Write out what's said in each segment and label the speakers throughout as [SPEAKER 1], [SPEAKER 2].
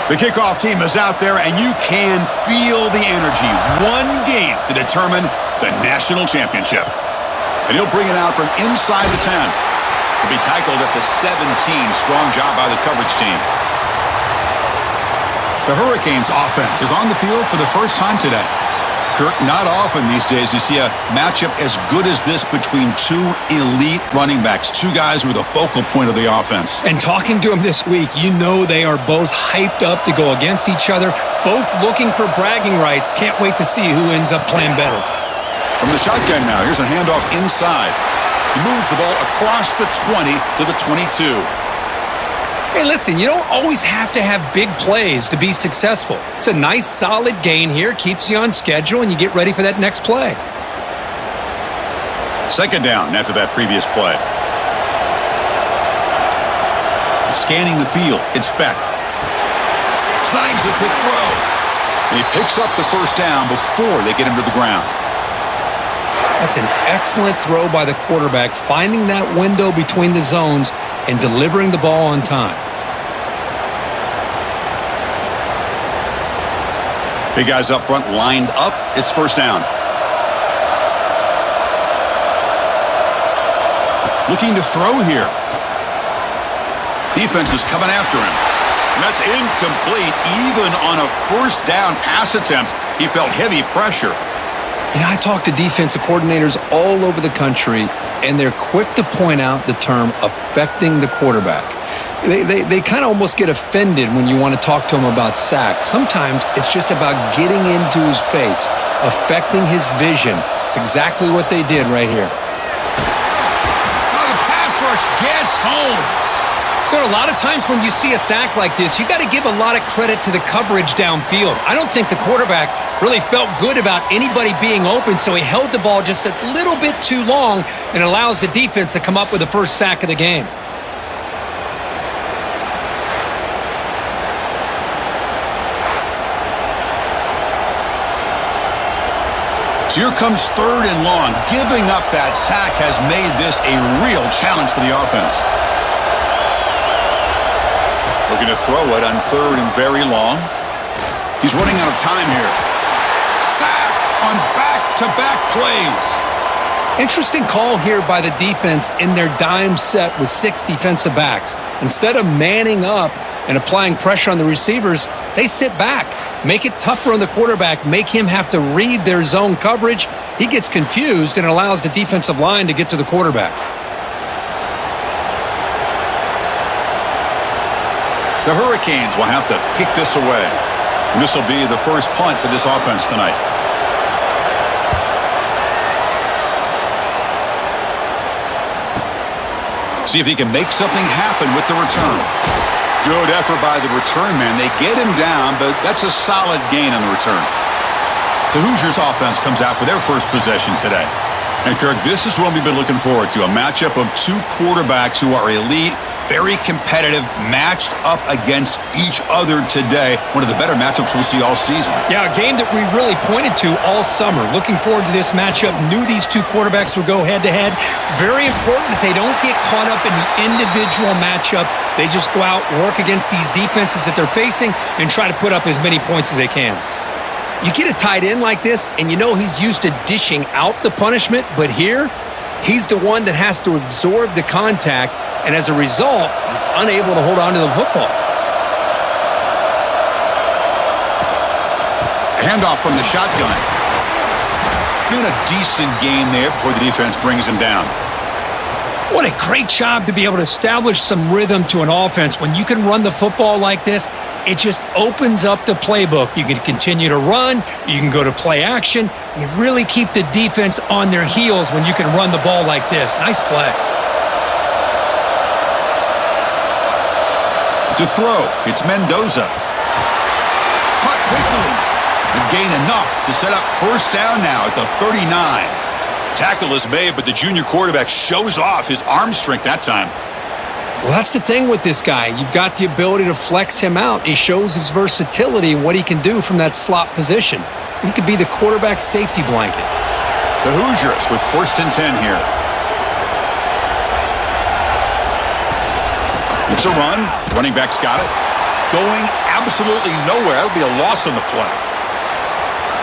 [SPEAKER 1] The kickoff team is out there, and you can feel the energy. One game to determine the national championship. And he'll bring it out from inside the 10. He'll be tackled at the 17. Strong job by the coverage team. The Hurricanes offense is on the field for the first time today. Kirk, not often these days you see a matchup as good as this between two elite running backs, two guys who are the focal point of the offense.
[SPEAKER 2] And talking to them this week, you know they are both hyped up to go against each other, both looking for bragging rights. Can't wait to see who ends up playing better.
[SPEAKER 1] From the shotgun now, here's a handoff inside. He moves the ball across the 20 to the 22.
[SPEAKER 2] Hey, listen, you don't always have to have big plays to be successful. It's a nice, solid gain here, keeps you on schedule, and you get ready for that next play.
[SPEAKER 1] Second down after that previous play. Scanning the field, it's Beck. Slides the quick throw. And he picks up the first down before they get him to the ground.
[SPEAKER 2] That's an excellent throw by the quarterback, finding that window between the zones and delivering the ball on time.
[SPEAKER 1] Big guys up front lined up. It's first down. Looking to throw here. Defense is coming after him. And that's incomplete. Even on a first down pass attempt, he felt heavy pressure.
[SPEAKER 2] You know, I talk to defensive coordinators all over the country, and they're quick to point out the term affecting the quarterback. They kind of almost get offended when you want to talk to them about sacks. Sometimes it's just about getting into his face, affecting his vision. It's exactly what they did right here.
[SPEAKER 1] Oh, the pass rush gets home.
[SPEAKER 2] There are a lot of times when you see a sack like this, you got to give a lot of credit to the coverage downfield. I don't think the quarterback really felt good about anybody being open, so he held the ball just a little bit too long and allows the defense to come up with the first sack of the game.
[SPEAKER 1] So here comes third and long. Giving up that sack has made this a real challenge for the offense. Looking to throw it on third and very long. He's running out of time here. Sacked on back-to-back plays.
[SPEAKER 2] Interesting call here by the defense in their dime set with 6 defensive backs. Instead of manning up and applying pressure on the receivers, they sit back, make it tougher on the quarterback, make him have to read their zone coverage. He gets confused and allows the defensive line to get to the quarterback.
[SPEAKER 1] The Hurricanes will have to kick this away. And this will be the first punt for this offense tonight. See if he can make something happen with the return. Good effort by the return man. They get him down, but that's a solid gain on the return. The Hoosiers offense comes out for their first possession today. And Kirk, this is what we've been looking forward to, a matchup of two quarterbacks who are elite, very competitive, matched up against each other today. One of the better matchups we'll see all season.
[SPEAKER 2] Yeah, a game that we really pointed to all summer. Looking forward to this matchup. Knew these two quarterbacks would go head-to-head. Very important that they don't get caught up in the individual matchup. They just go out, work against these defenses that they're facing, and try to put up as many points as they can. You get a tight end like this, and you know he's used to dishing out the punishment, but here, he's the one that has to absorb the contact, and as a result, he's unable to hold on to the football.
[SPEAKER 1] A handoff from the shotgun. Doing a decent gain there before the defense brings him down.
[SPEAKER 2] What a great job to be able to establish some rhythm to an offense. When you can run the football like this, it just opens up the playbook. You can continue to run. You can go to play action. You really keep the defense on their heels when you can run the ball like this. Nice play.
[SPEAKER 1] To throw, it's Mendoza. Caught quickly. And gain enough to set up first down now at the 39. Tackle is made, but the junior quarterback shows off his arm strength that time.
[SPEAKER 2] Well, that's the thing with this guy. You've got the ability to flex him out. He shows his versatility and what he can do from that slot position. He could be the quarterback safety blanket.
[SPEAKER 1] The Hoosiers with first and 10 here. It's a run. Running back's got it. Going absolutely nowhere. That would be a loss on the play.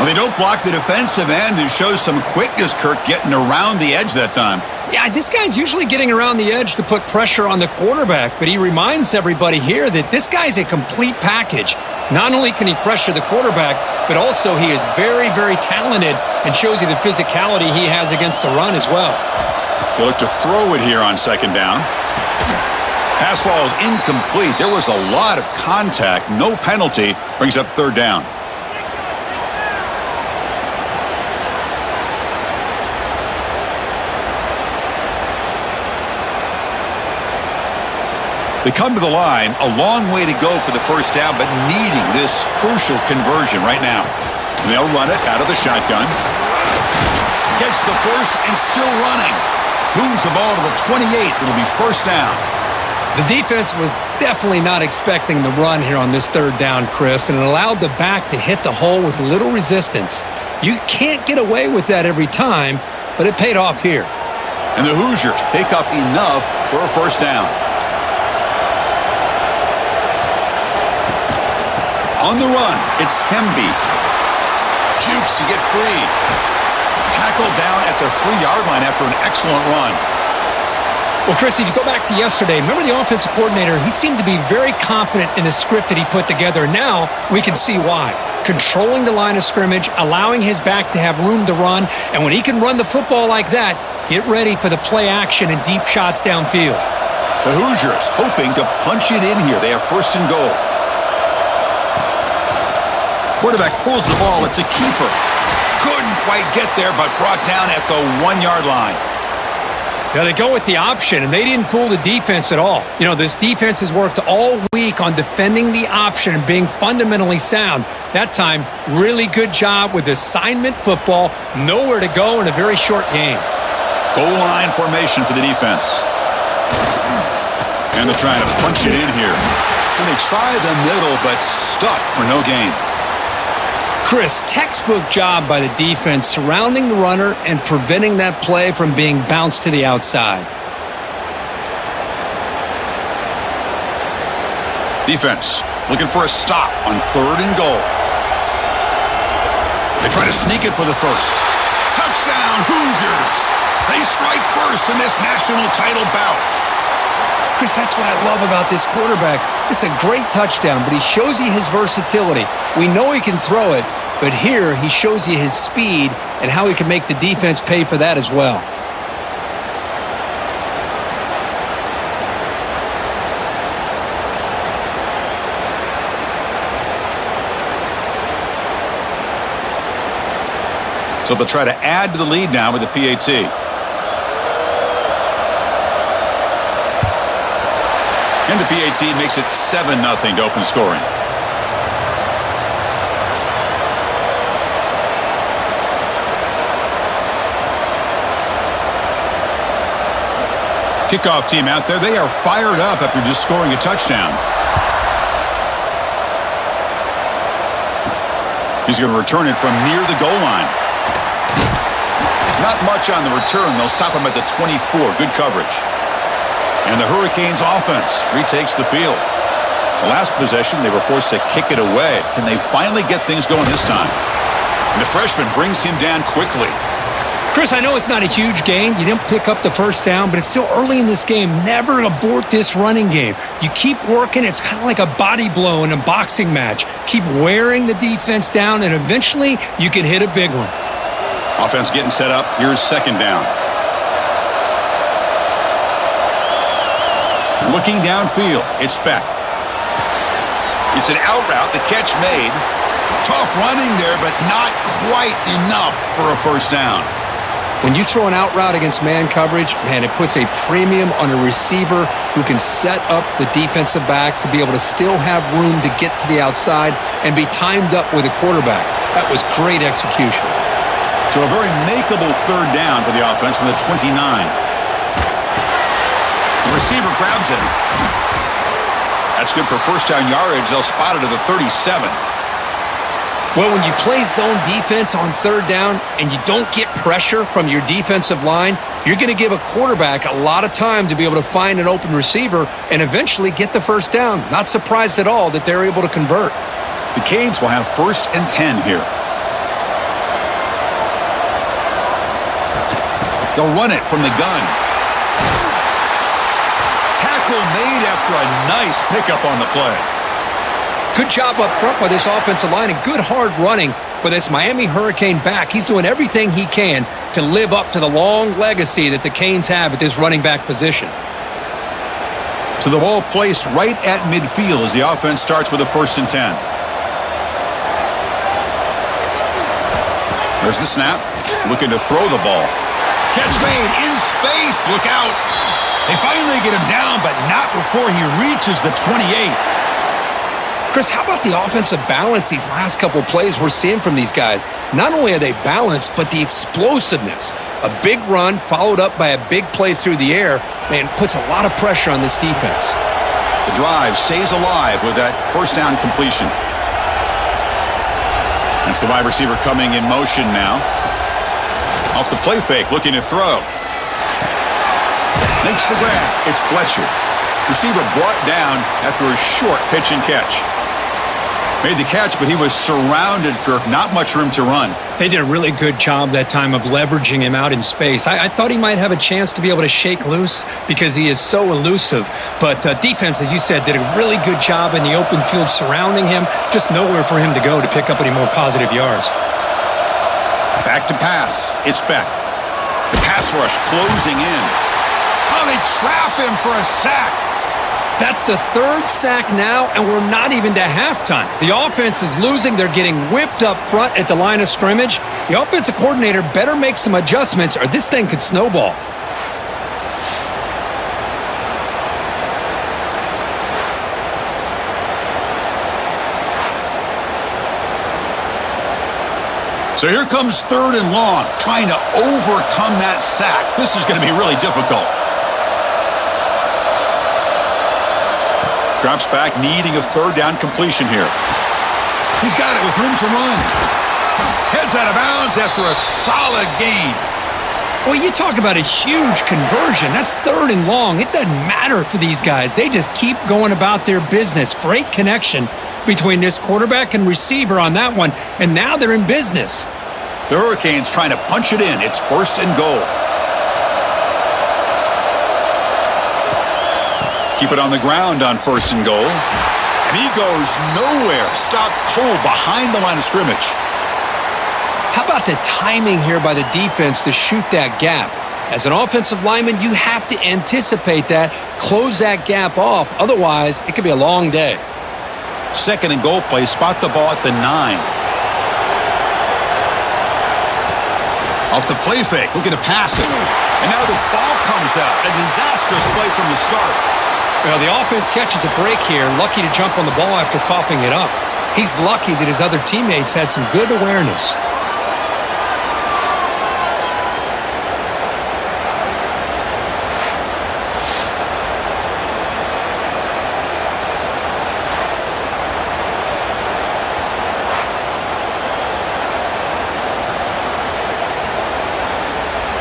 [SPEAKER 1] Well, they don't block the defensive end and shows some quickness, Kirk, getting around the edge that time.
[SPEAKER 2] Yeah, this guy's usually getting around the edge to put pressure on the quarterback, but he reminds everybody here that this guy's a complete package. Not only can he pressure the quarterback, but also he is very, very talented and shows you the physicality he has against the run as well.
[SPEAKER 1] They look to throw it here on second down. Pass ball is incomplete. There was a lot of contact. No penalty. Brings up third down. They come to the line, a long way to go for the first down, but needing this crucial conversion right now. And they'll run it out of the shotgun. Gets the first and still running. Moves the ball to the 28. It'll be first down.
[SPEAKER 2] The defense was definitely not expecting the run here on this third down, Chris, and it allowed the back to hit the hole with little resistance. You can't get away with that every time, but it paid off here.
[SPEAKER 1] And the Hoosiers pick up enough for a first down. On the run, it's Hemby. Jukes to get free. Tackled down at the 3-yard line after an excellent run.
[SPEAKER 2] Well, Chris, if you go back to yesterday, remember the offensive coordinator, he seemed to be very confident in the script that he put together. Now we can see why. Controlling the line of scrimmage, allowing his back to have room to run, and when he can run the football like that, get ready for the play action and deep shots downfield.
[SPEAKER 1] The Hoosiers hoping to punch it in here. They have first and goal. Quarterback pulls the ball. It's a keeper. Couldn't quite get there, but brought down at the 1-yard line.
[SPEAKER 2] Yeah, they go with the option, and they didn't fool the defense at all. You know, this defense has worked all week on defending the option and being fundamentally sound. That time, really good job with assignment football. Nowhere to go in a very short game.
[SPEAKER 1] Goal line formation for the defense. And they're trying to punch it in here. And they try the middle, but stuffed for no gain.
[SPEAKER 2] Chris, textbook job by the defense surrounding the runner and preventing that play from being bounced to the outside.
[SPEAKER 1] Defense looking for a stop on third and goal. They try to sneak it for the first. Touchdown, Hoosiers! They strike first in this national title bout.
[SPEAKER 2] Chris, that's what I love about this quarterback. It's a great touchdown, but he shows you his versatility. We know he can throw it, but here he shows you his speed and how he can make the defense pay for that as well.
[SPEAKER 1] So they'll try to add to the lead now with the PAT. And the PAT makes it 7-0 to open scoring. Kickoff team out there. They are fired up after just scoring a touchdown. He's going to return it from near the goal line. Not much on the return. They'll stop him at the 24. Good coverage. And the Hurricanes offense retakes the field. The last possession, they were forced to kick it away. Can they finally get things going this time? And the freshman brings him down quickly.
[SPEAKER 2] Chris, I know it's not a huge gain. You didn't pick up the first down, but it's still early in this game. Never abort this running game. You keep working. It's kind of like a body blow in a boxing match. Keep wearing the defense down, and eventually you can hit a big one.
[SPEAKER 1] Offense getting set up. Here's second down. Looking downfield, it's Beck. It's an out route, the catch made. Tough running there, but not quite enough for a first down.
[SPEAKER 2] When you throw an out route against man coverage, man, it puts a premium on a receiver who can set up the defensive back to be able to still have room to get to the outside and be timed up with a quarterback. That was great execution.
[SPEAKER 1] So a very makeable third down for the offense from the 29. The receiver grabs it. That's good for first down yardage. They'll spot it at the 37.
[SPEAKER 2] Well, when you play zone defense on third down and you don't get pressure from your defensive line, you're going to give a quarterback a lot of time to be able to find an open receiver and eventually get the first down. Not surprised at all that they're able to convert.
[SPEAKER 1] The Canes will have 1st and 10 here. They'll run it from the gun. Tackle made after a nice pickup on the play.
[SPEAKER 2] Good job up front by this offensive line and good hard running for this Miami Hurricane back. He's doing everything he can to live up to the long legacy that the Canes have at this running back position.
[SPEAKER 1] So the ball placed right at midfield as the offense starts with a 1st and 10. There's the snap. Looking to throw the ball. Catch made in space. Look out. They finally get him down, but not before he reaches the 28.
[SPEAKER 2] Chris, how about the offensive balance these last couple plays we're seeing from these guys? Not only are they balanced, but the explosiveness. A big run followed up by a big play through the air, man, puts a lot of pressure on this defense.
[SPEAKER 1] The drive stays alive with that 1st down completion. That's the wide receiver coming in motion now. Off the play fake, looking to throw. Makes the grab. It's Fletcher. Receiver brought down after a short pitch and catch. Made the catch, but he was surrounded, Kirk. Not much room to run.
[SPEAKER 2] They did a really good job that time of leveraging him out in space. I thought he might have a chance to be able to shake loose because he is so elusive. But defense, as you said, did a really good job in the open field surrounding him. Just nowhere for him to go to pick up any more positive yards.
[SPEAKER 1] Back to pass. It's Beck. The pass rush closing in. Oh, they trap him for a sack.
[SPEAKER 2] That's the 3rd sack now, and we're not even to halftime. The offense is losing. They're getting whipped up front at the line of scrimmage. The offensive coordinator better make some adjustments or this thing could snowball.
[SPEAKER 1] So here comes 3rd and long, trying to overcome that sack. This is going to be really difficult. Drops back, needing a 3rd down completion here. He's got it with room to run. Heads out of bounds after a solid gain.
[SPEAKER 2] Well, you talk about a huge conversion. That's 3rd and long. It doesn't matter for these guys. They just keep going about their business. Great connection between this quarterback and receiver on that one, and now they're in business.
[SPEAKER 1] The Hurricanes trying to punch it in. It's 1st and goal. Keep it on the ground on 1st and goal. And he goes nowhere. Stopped cold behind the line of scrimmage.
[SPEAKER 2] How about the timing here by the defense to shoot that gap? As an offensive lineman, you have to anticipate that, close that gap off. Otherwise, it could be a long day.
[SPEAKER 1] 2nd and goal play. Spot the ball at the 9. Off the play fake. Looking to pass it. And now the ball comes out. A disastrous play from the start.
[SPEAKER 2] Well, the offense catches a break here, lucky to jump on the ball after coughing it up. He's lucky that his other teammates had some good awareness.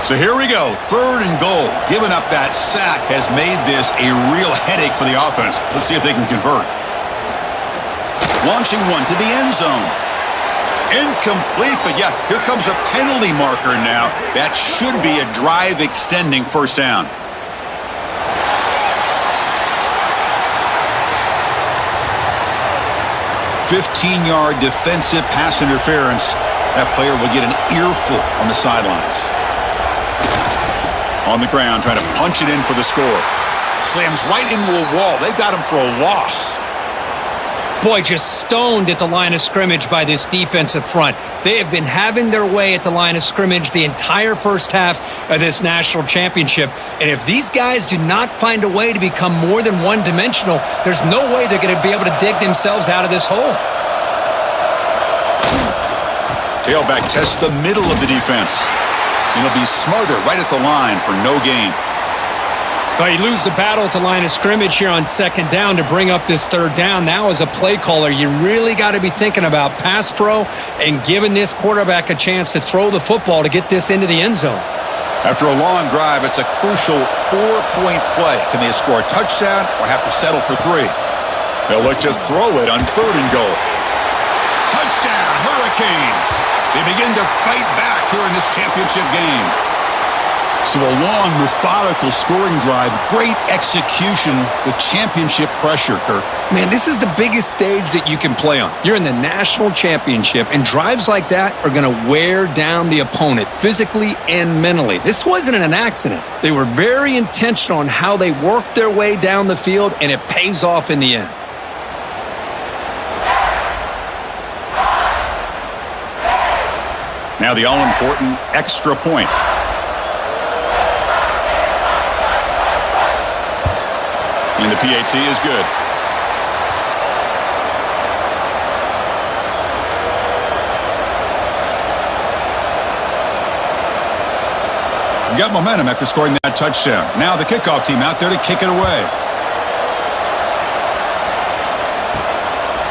[SPEAKER 1] So here we go, 3rd and goal. Giving up that sack has made this a real headache for the offense. Let's see if they can convert. Launching one to the end zone. Incomplete, but yeah, here comes a penalty marker now. That should be a drive-extending 1st down. "15-yard defensive pass interference." That player will get an earful on the sidelines. On the ground, trying to punch it in for the score. Slams right into a wall. They've got him for a loss.
[SPEAKER 2] Boy, just stoned at the line of scrimmage by this defensive front. They have been having their way at the line of scrimmage the entire first half of this national championship. And if these guys do not find a way to become more than one-dimensional, there's no way they're going to be able to dig themselves out of this hole.
[SPEAKER 1] Tailback tests the middle of the defense. And he'll be smarter right at the line for no gain.
[SPEAKER 2] Well, you lose the battle at the line of scrimmage here on second down to bring up this third down. Now, as a play caller, you really got to be thinking about pass pro and giving this quarterback a chance to throw the football to get this into the end zone.
[SPEAKER 1] After a long drive, it's a crucial 4-point play. Can they score a touchdown or have to settle for 3? They'll look to throw it on 3rd and goal. Touchdown, Hurricanes! They begin to fight back here in this championship game. So a long, methodical scoring drive, great execution with championship pressure, Kirk.
[SPEAKER 2] Man, this is the biggest stage that you can play on. You're in the national championship, and drives like that are going to wear down the opponent physically and mentally. This wasn't an accident. They were very intentional on how they worked their way down the field, and it pays off in the end.
[SPEAKER 1] Now the all-important extra point. And the PAT is good. You got momentum after scoring that touchdown. Now the kickoff team out there to kick it away.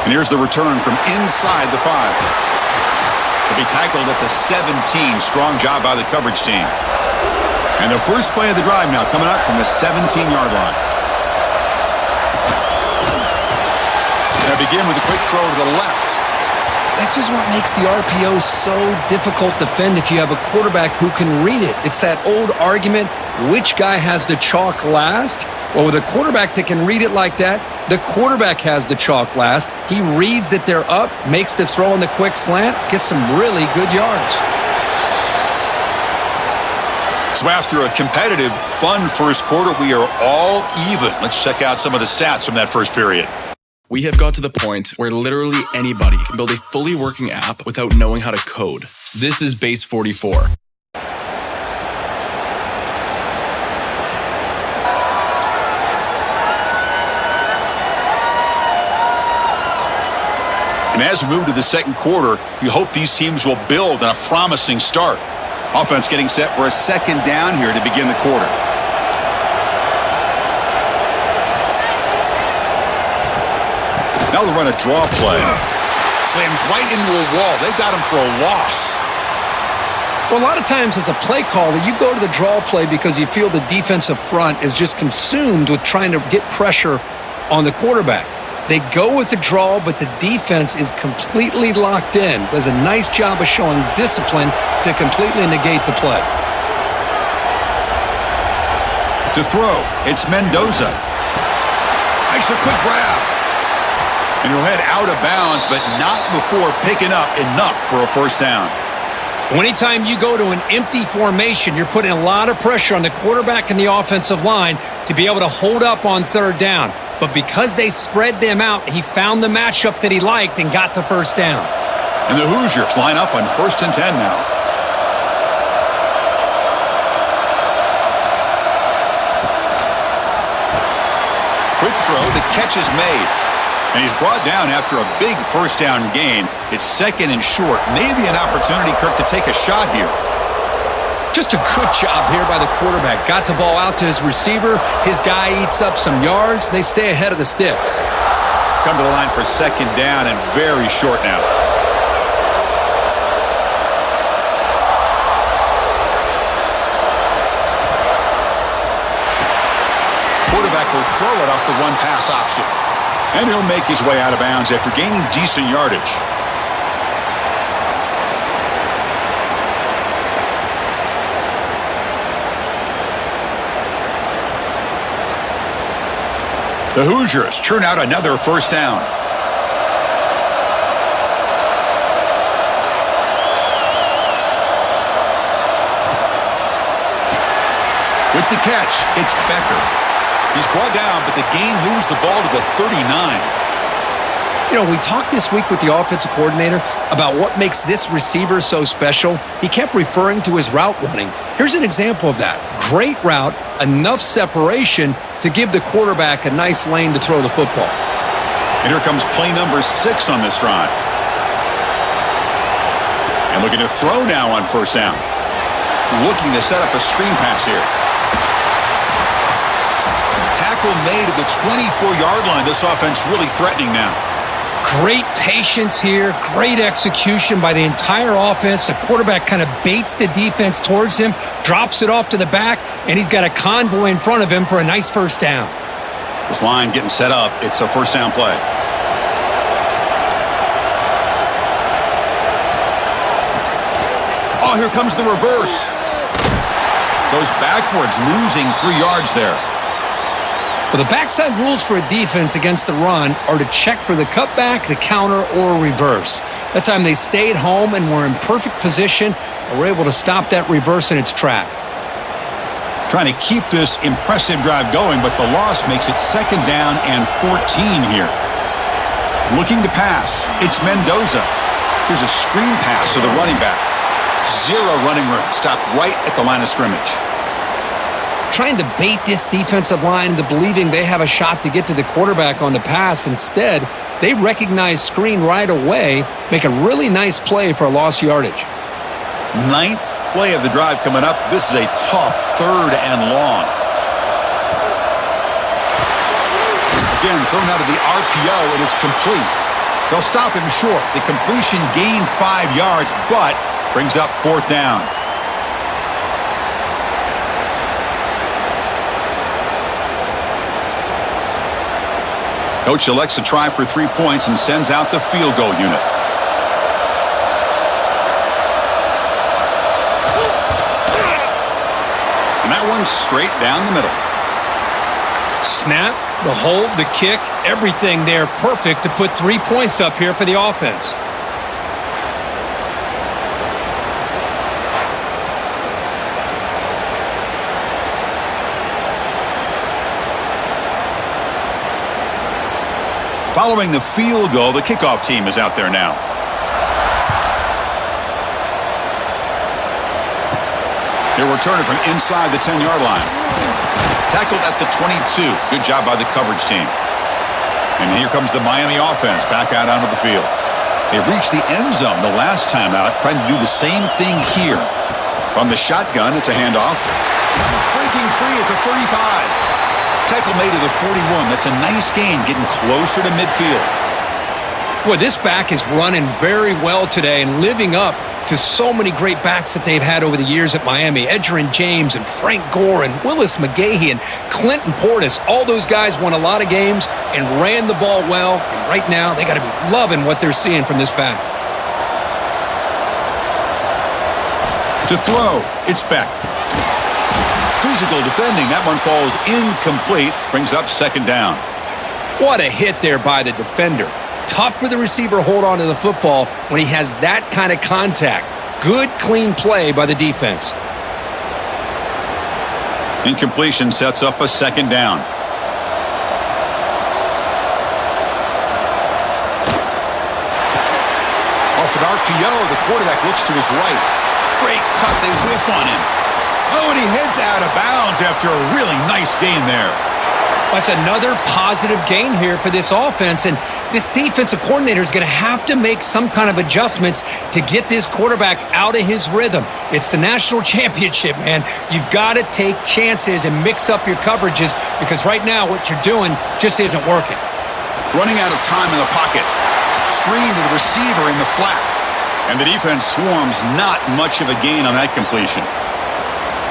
[SPEAKER 1] And here's the return from inside the 5. He'll be tackled at the 17. Strong job by the coverage team. And the first play of the drive now coming up from the 17-yard line. They begin with a quick throw to the left.
[SPEAKER 2] This is what makes the RPO so difficult to defend if you have a quarterback who can read it. It's that old argument, which guy has the chalk last? Well, with a quarterback that can read it like that, the quarterback has the chalk last. He reads that they're up, makes the throw in the quick slant, gets some really good yards.
[SPEAKER 1] So after a competitive, fun first quarter, we are all even. Let's check out some of the stats from that first period.
[SPEAKER 3] We have got to the point where literally anybody can build a fully working app without knowing how to code. This is Base 44.
[SPEAKER 1] And as we move to the second quarter, we hope these teams will build on a promising start. Offense getting set for a second down here to begin the quarter. Now they'll run a draw play. Slams right into a wall. They've got him for a loss.
[SPEAKER 2] Well, a lot of times as a play caller, you go to the draw play because you feel the defensive front is just consumed with trying to get pressure on the quarterback. They go with the draw, but the defense is completely locked in. Does a nice job of showing discipline to completely negate the play.
[SPEAKER 1] To throw, it's Mendoza. Makes a quick grab. And he'll head out of bounds, but not before picking up enough for a first down.
[SPEAKER 2] Anytime you go to an empty formation, you're putting a lot of pressure on the quarterback and the offensive line to be able to hold up on third down. But because they spread them out, he found the matchup that he liked and got the first down.
[SPEAKER 1] And the Hoosiers line up on 1st and 10 now. Quick throw, the catch is made. And he's brought down after a big first down gain. It's 2nd and short. Maybe an opportunity, Kirk, to take a shot here.
[SPEAKER 2] Just a good job here by the quarterback. Got the ball out to his receiver. His guy eats up some yards. They stay ahead of the sticks.
[SPEAKER 1] Come to the line for 2nd down and very short now. Quarterback will throw it off the one-pass option. And he'll make his way out of bounds after gaining decent yardage. The Hoosiers churn out another first down. With the catch, it's Becker. He's brought down, but the gain moves the ball to the 39.
[SPEAKER 2] You know, we talked this week with the offensive coordinator about what makes this receiver so special. He kept referring to his route running. Here's an example of that. Great route, enough separation to give the quarterback a nice lane to throw the football.
[SPEAKER 1] And here comes play number 6 on this drive. And looking to throw now on first down. Looking to set up a screen pass here. tackle made at the 24-yard line. This offense really threatening now.
[SPEAKER 2] Great patience here, great execution by the entire offense. The quarterback kind of baits the defense towards him, drops it off to the back, and he's got a convoy in front of him for a nice first down.
[SPEAKER 1] This line getting set up. It's a first down play. Oh, here comes the reverse. Goes backwards, losing 3 yards there.
[SPEAKER 2] Well, the backside rules for a defense against the run are to check for the cutback, the counter, or reverse. That time they stayed home and were in perfect position and were able to stop that reverse in its track.
[SPEAKER 1] Trying to keep this impressive drive going, but the loss makes it second down and 14 here. Looking to pass. It's Mendoza. Here's a screen pass to the running back. Zero running room. Stopped right at the line of scrimmage.
[SPEAKER 2] Trying to bait this defensive line into believing they have a shot to get to the quarterback on the pass. Instead, they recognize screen right away, make a really nice play for a lost yardage.
[SPEAKER 1] 9th play of the drive coming up. This is a tough 3rd and long. Again, thrown out of the RPO, and it's complete. They'll stop him short. The completion gained 5 yards, but brings up 4th down. Coach elects to try for 3 points and sends out the field goal unit. And that one's straight down the middle.
[SPEAKER 2] Snap, the hold, the kick, everything there perfect to put 3 points up here for the offense.
[SPEAKER 1] Following the field goal, the kickoff team is out there now. They're returning from inside the 10-yard line. Tackled at the 22. Good job by the coverage team. And here comes the Miami offense back out onto the field. They reached the end zone the last time out, trying to do the same thing here. From the shotgun, it's a handoff. Breaking free at the 35. Tackle made at the 41. That's a nice gain, getting closer to midfield.
[SPEAKER 2] Boy, this back is running very well today and living up to so many great backs that they've had over the years at Miami. Edgerrin James and Frank Gore and Willis McGahee and Clinton Portis. All those guys won a lot of games and ran the ball well. And right now, they got to be loving what they're seeing from this back.
[SPEAKER 1] To throw, it's Beck. Physical defending. That one falls incomplete. Brings up 2nd down.
[SPEAKER 2] What a hit there by the defender. Tough for the receiver to hold on to the football when he has that kind of contact. Good, clean play by the defense.
[SPEAKER 1] Incompletion sets up a 2nd down. Off an RPO, the quarterback looks to his right. Great cut. They whiff on him. Oh, and he heads out of bounds after a really nice gain there.
[SPEAKER 2] That's another positive gain here for this offense, and this defensive coordinator is going to have to make some kind of adjustments to get this quarterback out of his rhythm. It's the national championship, man. You've got to take chances and mix up your coverages because right now what you're doing just isn't working.
[SPEAKER 1] Running out of time in the pocket. Screen to the receiver in the flat. And the defense swarms. Not much of a gain on that completion.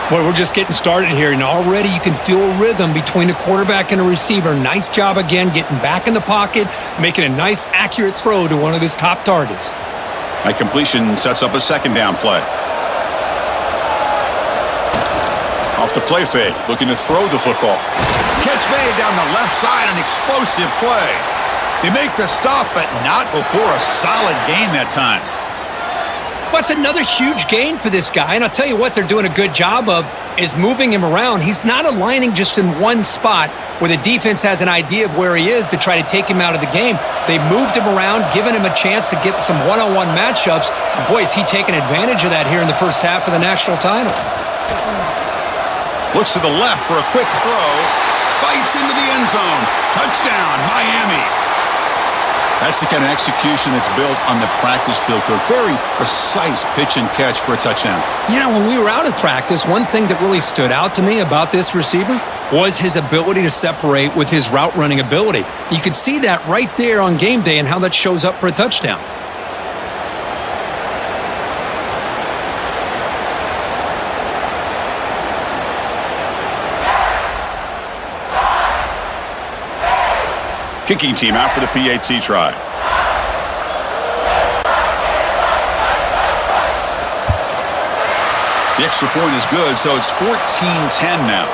[SPEAKER 2] Boy, we're just getting started here, and already you can feel a rhythm between a quarterback and a receiver. Nice job again getting back in the pocket, making a nice, accurate throw to one of his top targets.
[SPEAKER 1] That completion sets up a 2nd down play. Off the play fake, looking to throw the football. Catch made down the left side, an explosive play. They make the stop, but not before a solid gain that time.
[SPEAKER 2] That's another huge gain for this guy, and I'll tell you what they're doing a good job of is moving him around. He's not aligning just in one spot where the defense has an idea of where he is to try to take him out of the game. They moved him around, giving him a chance to get some one-on-one matchups, and boy, is he taking advantage of that here in the first half of the national title.
[SPEAKER 1] Looks to the left for a quick throw. Bites into the end zone. Touchdown, Miami. That's the kind of execution that's built on the practice field. Very precise pitch and catch for a touchdown.
[SPEAKER 2] You know, when we were out at practice, one thing that really stood out to me about this receiver, was his ability to separate with his route running ability. You could see that right there on game day and how that shows up for a touchdown.
[SPEAKER 1] Kicking team out for the PAT try. The extra point is good, so it's 14-10 now.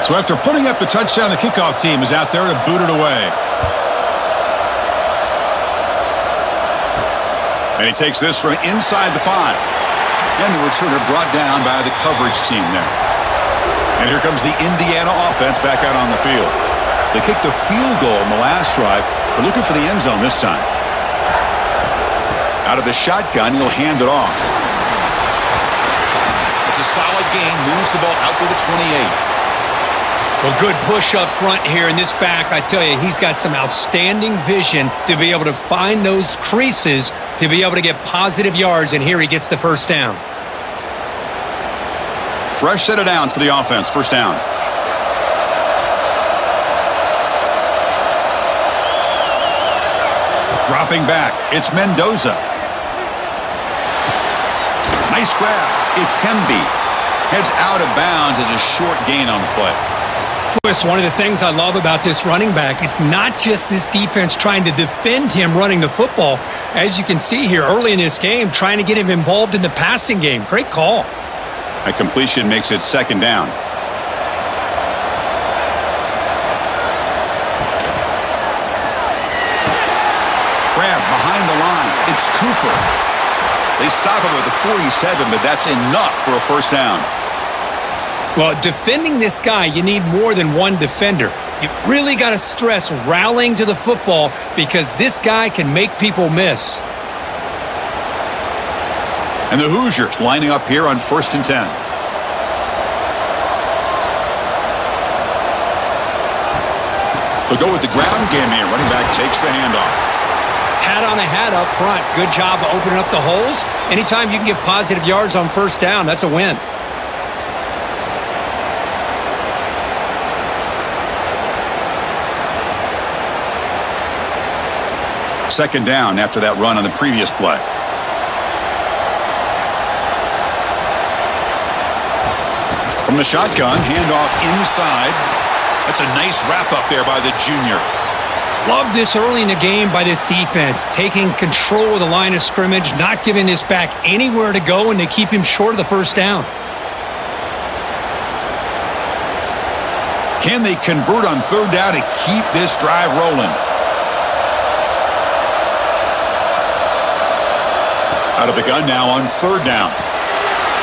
[SPEAKER 1] So after putting up the touchdown, the kickoff team is out there to boot it away. And he takes this from inside the 5. And the returner brought down by the coverage team there. And here comes the Indiana offense back out on the field. They kicked a field goal in the last drive. They're looking for the end zone this time. Out of the shotgun, he'll hand it off. It's a solid gain. Moves the ball out to the 28.
[SPEAKER 2] Well, good push up front here in this back. I tell you, he's got some outstanding vision to be able to find those creases to be able to get positive yards, and here he gets the first down.
[SPEAKER 1] Fresh set of downs for the offense. First down. Dropping back. It's Mendoza. Nice grab. It's Hemby. Heads out of bounds as a short gain on the play.
[SPEAKER 2] It's one of the things I love about this running back. It's not just this defense trying to defend him running the football. As you can see here early in this game, trying to get him involved in the passing game. Great call.
[SPEAKER 1] A completion makes it second down. Grab behind the line. It's Cooper. They stop him at the 47, but that's enough for a first down.
[SPEAKER 2] Well, defending this guy, you need more than one defender. You really got to stress rallying to the football because this guy can make people miss.
[SPEAKER 1] And the Hoosiers lining up here on 1st and 10. They'll go with the ground game here. Running back takes the handoff.
[SPEAKER 2] Hat on a hat up front. Good job of opening up the holes. Anytime you can get positive yards on first down, that's a win.
[SPEAKER 1] Second down after that run on the previous play. From the shotgun, handoff inside. That's a nice wrap up there by the junior.
[SPEAKER 2] Love this early in the game by this defense, taking control of the line of scrimmage, not giving this back anywhere to go, and they keep him short of the first down.
[SPEAKER 1] Can they convert on third down to keep this drive rolling? Out of the gun now on third down.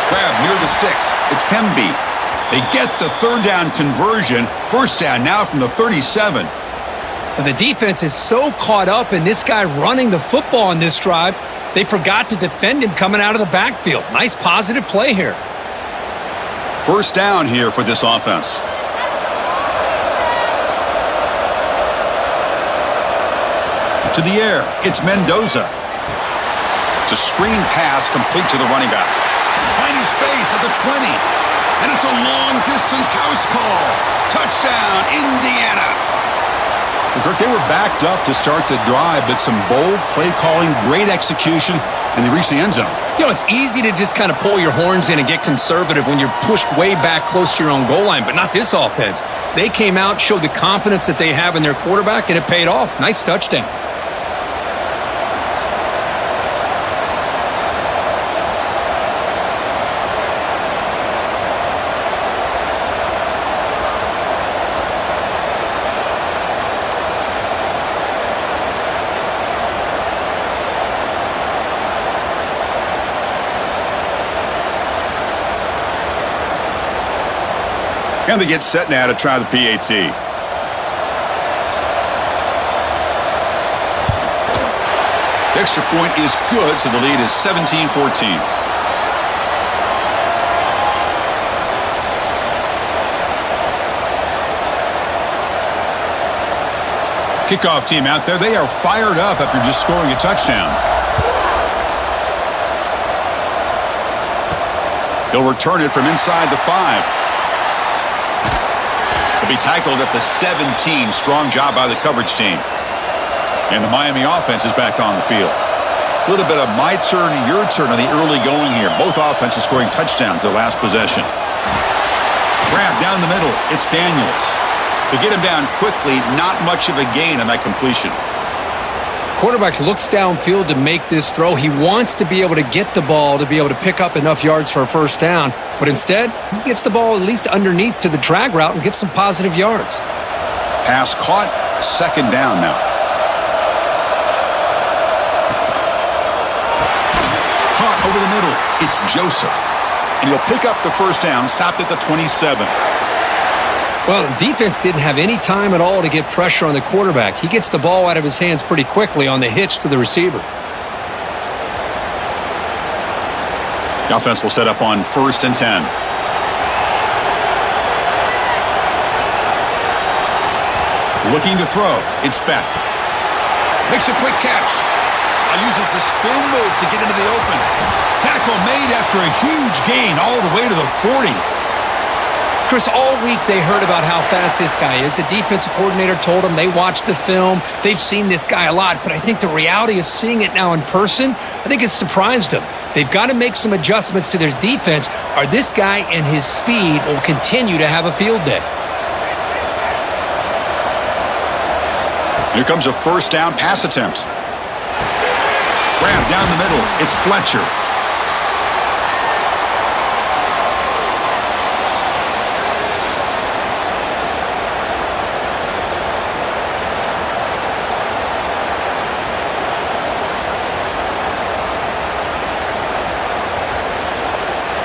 [SPEAKER 1] Grab near the sticks. It's Hemby. They get the third down conversion. First down now from the 37.
[SPEAKER 2] The defense is so caught up in this guy running the football on this drive, they forgot to defend him coming out of the backfield. Nice positive play here.
[SPEAKER 1] First down here for this offense. To the air. It's Mendoza. It's a screen pass complete to the running back. Finding space at the 20. And it's a long-distance house call. Touchdown, Indiana. And Kirk, they were backed up to start the drive, but some bold play calling, great execution, and they reached the end zone.
[SPEAKER 2] You know, it's easy to just kind of pull your horns in and get conservative when you're pushed way back close to your own goal line, but not this offense. They came out, showed the confidence that they have in their quarterback, and it paid off. Nice touchdown.
[SPEAKER 1] And they get set now to try the PAT. The extra point is good, so the lead is 17-14. Kickoff team out there. They are fired up after just scoring a touchdown. He'll return it from inside the 5. He'll be tackled at the 17. Strong job by the coverage team. And the Miami offense is back on the field. A little bit of my turn, your turn on the early going here. Both offenses scoring touchdowns their last possession. Grab down the middle. It's Daniels. To get him down quickly, not much of a gain on that completion.
[SPEAKER 2] Quarterback looks downfield to make this throw. He wants to be able to get the ball to be able to pick up enough yards for a first down. But instead, he gets the ball at least underneath to the drag route and gets some positive yards.
[SPEAKER 1] Pass caught. Second down now. Caught over the middle. It's Joseph. And he'll pick up the first down. Stopped at the 27.
[SPEAKER 2] Well, the defense didn't have any time at all to get pressure on the quarterback. He gets the ball out of his hands pretty quickly on the hitch to the receiver.
[SPEAKER 1] The offense will set up on 1st and 10. Looking to throw. It's Beck. Makes a quick catch. Uses the spin move to get into the open. Tackle made after a huge gain all the way to the 40.
[SPEAKER 2] Chris, all week they heard about how fast this guy is. The defensive coordinator told them they watched the film. They've seen this guy a lot, but I think the reality of seeing it now in person, I think it's surprised them. They've got to make some adjustments to their defense, or this guy and his speed will continue to have a field day.
[SPEAKER 1] Here comes a first down pass attempt. Grab down the middle. It's Fletcher.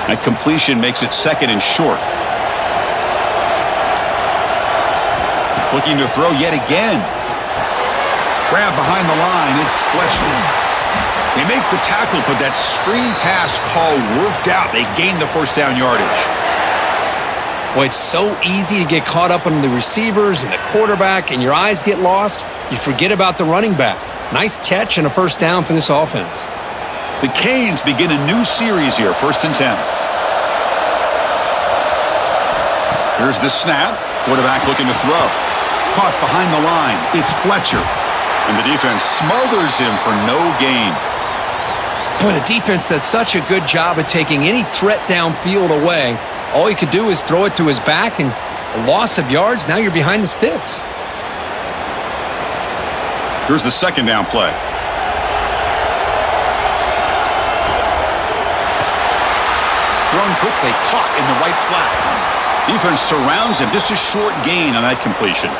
[SPEAKER 1] That completion makes it 2nd and short. Looking to throw yet again. Grab behind the line. It's Fletcher. They make the tackle, but that screen pass call worked out. They gained the first down yardage.
[SPEAKER 2] Well, it's so easy to get caught up on the receivers and the quarterback, and your eyes get lost. You forget about the running back. Nice catch and a first down for this offense.
[SPEAKER 1] The Canes begin a new series here, 1st and 10. Here's the snap. Quarterback looking to throw. Caught behind the line. It's Fletcher. And the defense smothers him for no gain.
[SPEAKER 2] Boy, the defense does such a good job of taking any threat downfield away. All you could do is throw it to his back, and a loss of yards, now you're behind the sticks.
[SPEAKER 1] Here's the 2nd down play. Thrown quickly, caught in the right flat. Defense surrounds him, just a short gain on that completion.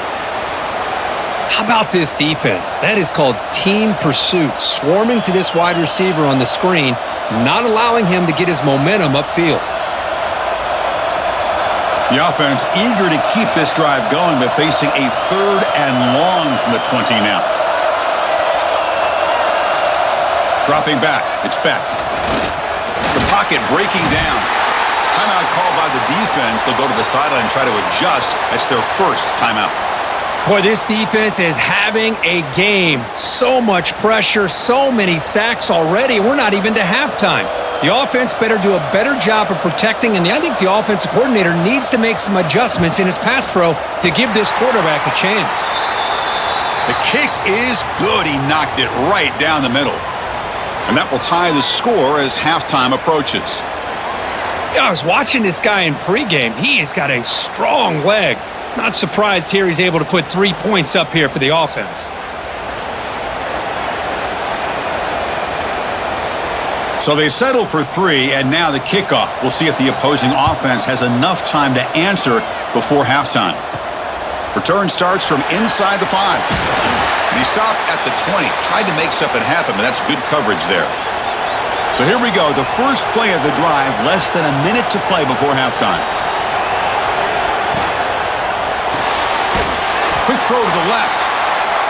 [SPEAKER 2] How about this defense? That is called team pursuit. Swarming to this wide receiver on the screen, not allowing him to get his momentum upfield.
[SPEAKER 1] The offense eager to keep this drive going, but facing a 3rd and long from the 20 now. Dropping back. It's Beck. The pocket breaking down. Timeout called by the defense. They'll go to the sideline and try to adjust. That's their first timeout.
[SPEAKER 2] Boy, this defense is having a game. So much pressure, so many sacks already. We're not even to halftime. The offense better do a better job of protecting, and I think the offensive coordinator needs to make some adjustments in his pass pro to give this quarterback a chance.
[SPEAKER 1] The kick is good. He knocked it right down the middle. And that will tie the score as halftime approaches.
[SPEAKER 2] I was watching this guy in pregame. He has got a strong leg. Not surprised here he's able to put 3 points up here for the offense.
[SPEAKER 1] So they settle for 3, and now the kickoff. We'll see if the opposing offense has enough time to answer before halftime. Return starts from inside the 5. And he stopped at the 20. Tried to make something happen, but that's good coverage there. So here we go. The first play of the drive, less than a minute to play before halftime. Quick throw to the left.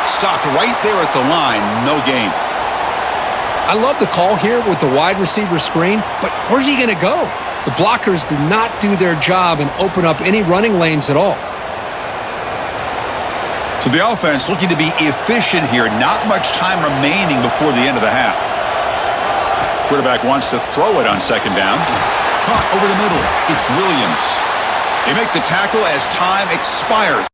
[SPEAKER 1] Stopped right there at the line. No gain.
[SPEAKER 2] I love the call here with the wide receiver screen, but where's he going to go? The blockers do not do their job and open up any running lanes at all.
[SPEAKER 1] So the offense looking to be efficient here. Not much time remaining before the end of the half. Quarterback wants to throw it on 2nd down. Caught over the middle. It's Williams. They make the tackle as time expires.